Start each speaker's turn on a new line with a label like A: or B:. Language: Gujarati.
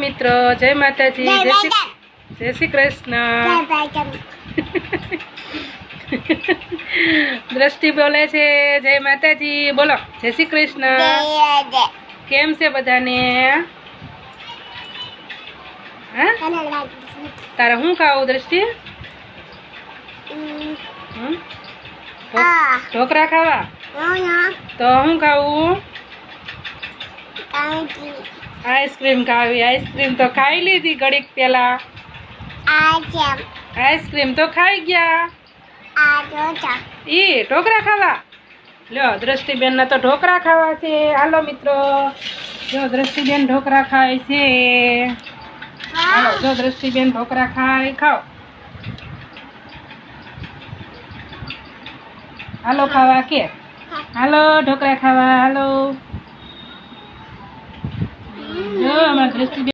A: મિત્રો, જય માતાજી, જય શ્રી કૃષ્ણ. દ્રષ્ટિ બોલે છે જય માતાજી. બોલો જય શ્રી કૃષ્ણ. કેમ છે બધાને? હા, તારે શું ખાવું દ્રષ્ટિ? ઢોકળા ખાવા? તો શું ખાવું? આઈસ્ક્રીમ ખાવી. આઈસ્ક્રીમ તો ખાઈ લીધી ઘડીક પેલા. આઈસ્ક્રીમ તો ખાઈ ગયા. ઢોકળા ખાવા? લ્યો દ્રષ્ટિબેન ના તો ઢોકળા ખાવા છે. હાલો મિત્રો, જો દ્રષ્ટિબેન ઢોકળા ખાય છે. હાલો, જો દ્રષ્ટિબેન ઢોકળા ખાય. ખાઓ. હાલો ખાવા કે? હાલો ઢોકળા ખાવા. હાલો જો અમારા દ્રષ્ટિબેન